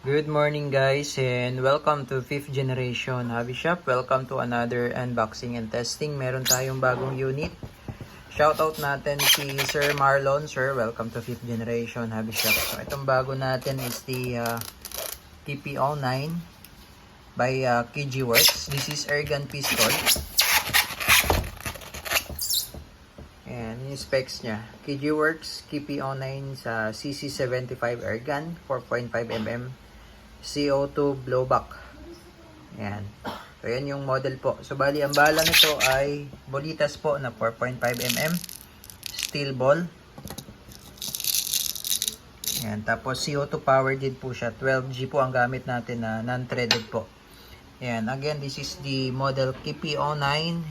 Good morning guys and welcome to 5th generation hobby shop. Welcome to another unboxing and testing. Meron tayong bagong unit. Shoutout natin si Sir Marlon. Sir, welcome to 5th generation hobby shop. So itong bago natin is the TP09 by KG Works. This is airgun pistol. Ayan, yung specs niya. KG Works KP09 sa CC75 airgun, 4.5mm. CO2 blowback. Ayan. So, yan yung model po. So, bali, ang bala nito ay bolitas po na 4.5mm. Steel ball. Ayan. Tapos, CO2 powered din po siya. 12G po ang gamit natin na non-threaded po. Ayan. Again, this is the model KP09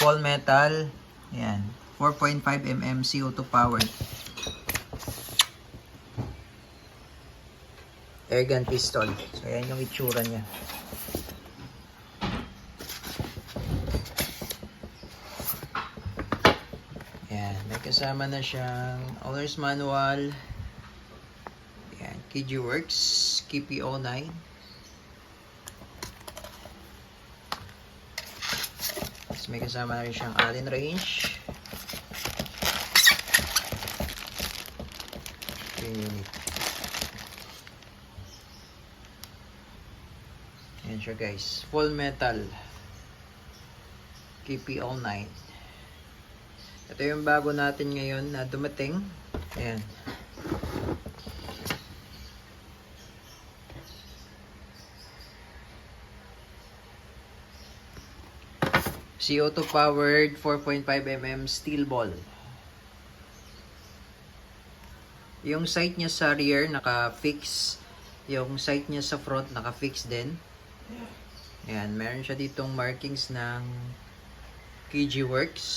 full metal. Ayan. 4.5mm CO2 powered. Airgun pistol. So, ayan yung itsura niya. Ayan. May kasama na siyang owner's manual. Ayan. KG Works. KP09. Tapos may kasama na rin siyang Allen range. Unit. Ayan siya guys. Full metal. KP09. Ito yung bago natin ngayon na dumating. Ayan. CO2 powered 4.5mm steel ball. Yung sight niya sa rear naka-fix. Yung sight niya sa front naka-fix din. Ayan, meron siya ditong markings ng KG Works.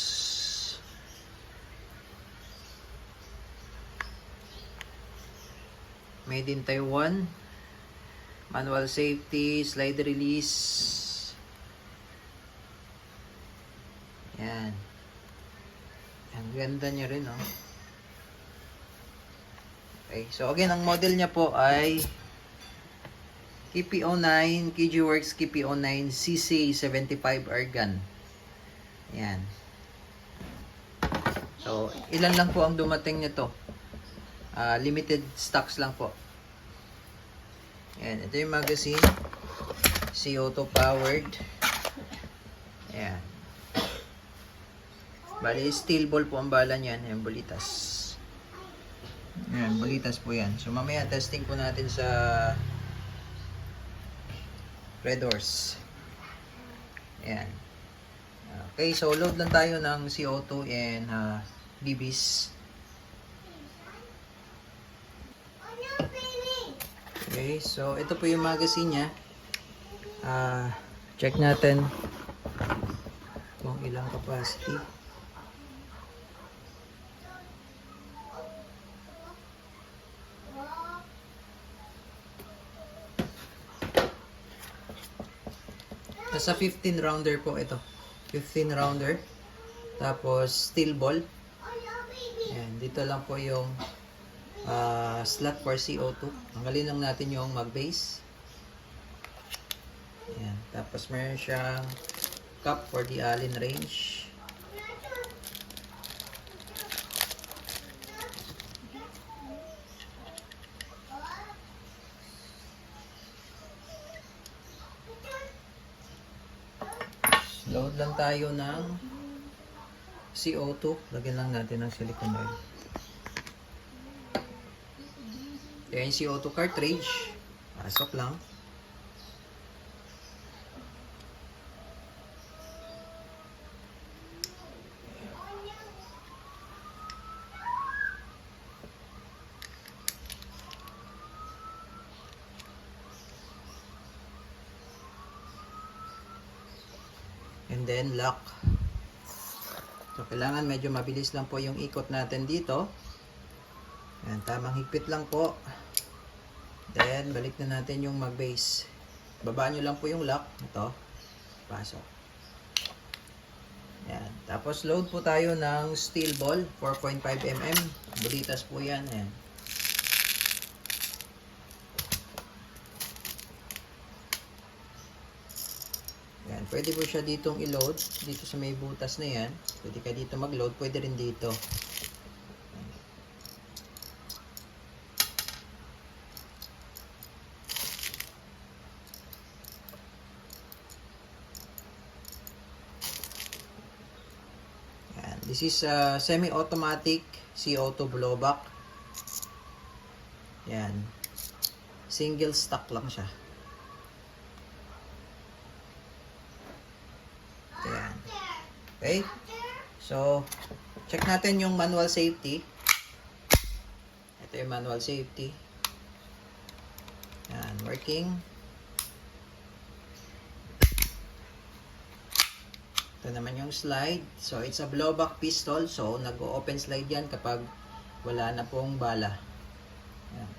Made in Taiwan. Manual safety, slide release. Ayan. Ang ganda niya rin, oh. Okay, so again, ang model niya po ay KP09, KG Works KP09 CC75 airgun. Ayan. So, ilan lang po ang dumating nito. Limited stocks lang po. Ayan, ito yung magazine. CO2 powered. Ayan. Bali, steel ball po ang bala niyan. Ayan, bolitas. Ayan, bolitas po yan. So, mamaya testing po natin sa Red Horse. Ayan. Okay, so load lang tayo ng CO2 and BBs. Okay, so ito po yung magazine niya. Check natin kung ilang capacity. Nasa 15 rounder po ito. 15 rounder. Tapos steel ball. Ayan, dito lang po yung slot for CO2. Tanggalin lang natin yung mag-base. Ayan, tapos meron siyang cup for the Allen range. Load lang tayo ng CO2. Lagyan lang natin ng silicone oil. Ayan yung CO2 cartridge. Pasok lang. And then lock. So kailangan medyo mabilis lang po yung ikot natin dito. Ayan, tamang higpit lang po. Then balik na natin yung mag-base. Babaan nyo lang po yung lock. Ito. Pasok. Ayan. Tapos load po tayo ng steel ball. 4.5mm. Bolitas po yan. Ayan. Pwede po siya ditong i-load. Dito sa may butas na yan. Pwede ka dito mag-load. Pwede rin dito. Yan. This is semi-automatic CO2 blowback. Yan. Single stock lang siya. Ayan. Okay. So, check natin yung manual safety. Ito yung manual safety. Ayan. Working. Ito naman yung slide. So, it's a blowback pistol. So, nag-open slide yan kapag wala na pong bala. Ayan.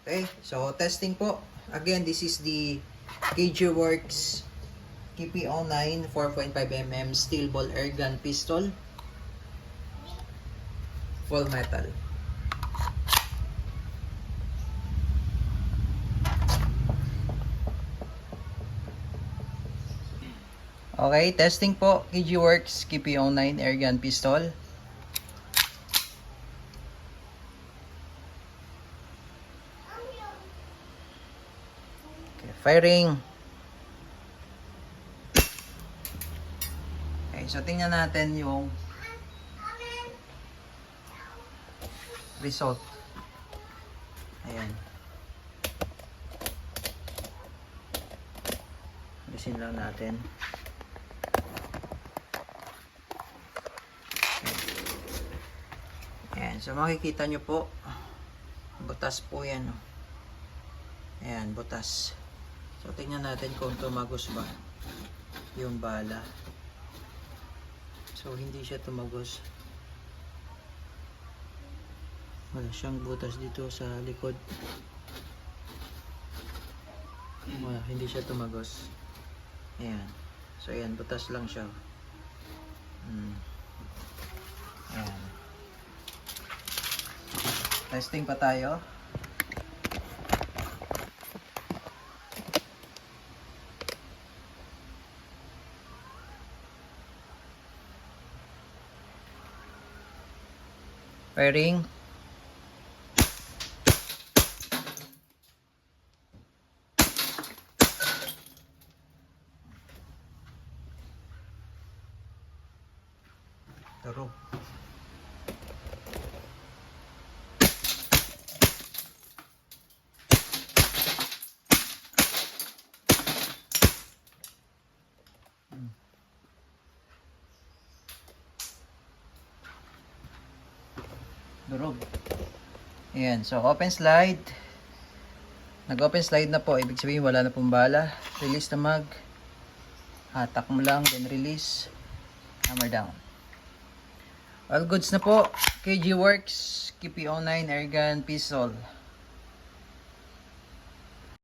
Okay. So, testing po. Again, this is the KG Works KP09 4.5mm steel ball airgun pistol, full metal. Okay, testing po. KG Works KP09 airgun pistol. Firing. Okay, so tingnan natin yung result. Ayan. Alisin lang natin. Ayan, so makikita nyo po, butas po yan. Ayan, butas. So, tingnan natin kung tumagos ba yung bala. So, hindi siya tumagos. Wala siyang butas dito sa likod. Wala, hindi siya tumagos. Ayan. So, ayan, butas lang siya. Ayan. Testing pa tayo. Firing. Taro. Durog. Ayan, so open slide. Nag-open slide na po, ibig sabihin wala na pong bala. Release na mag. Hatak mo lang, then release. Hammer down. All goods na po. KG Works KP09 airgun pistol.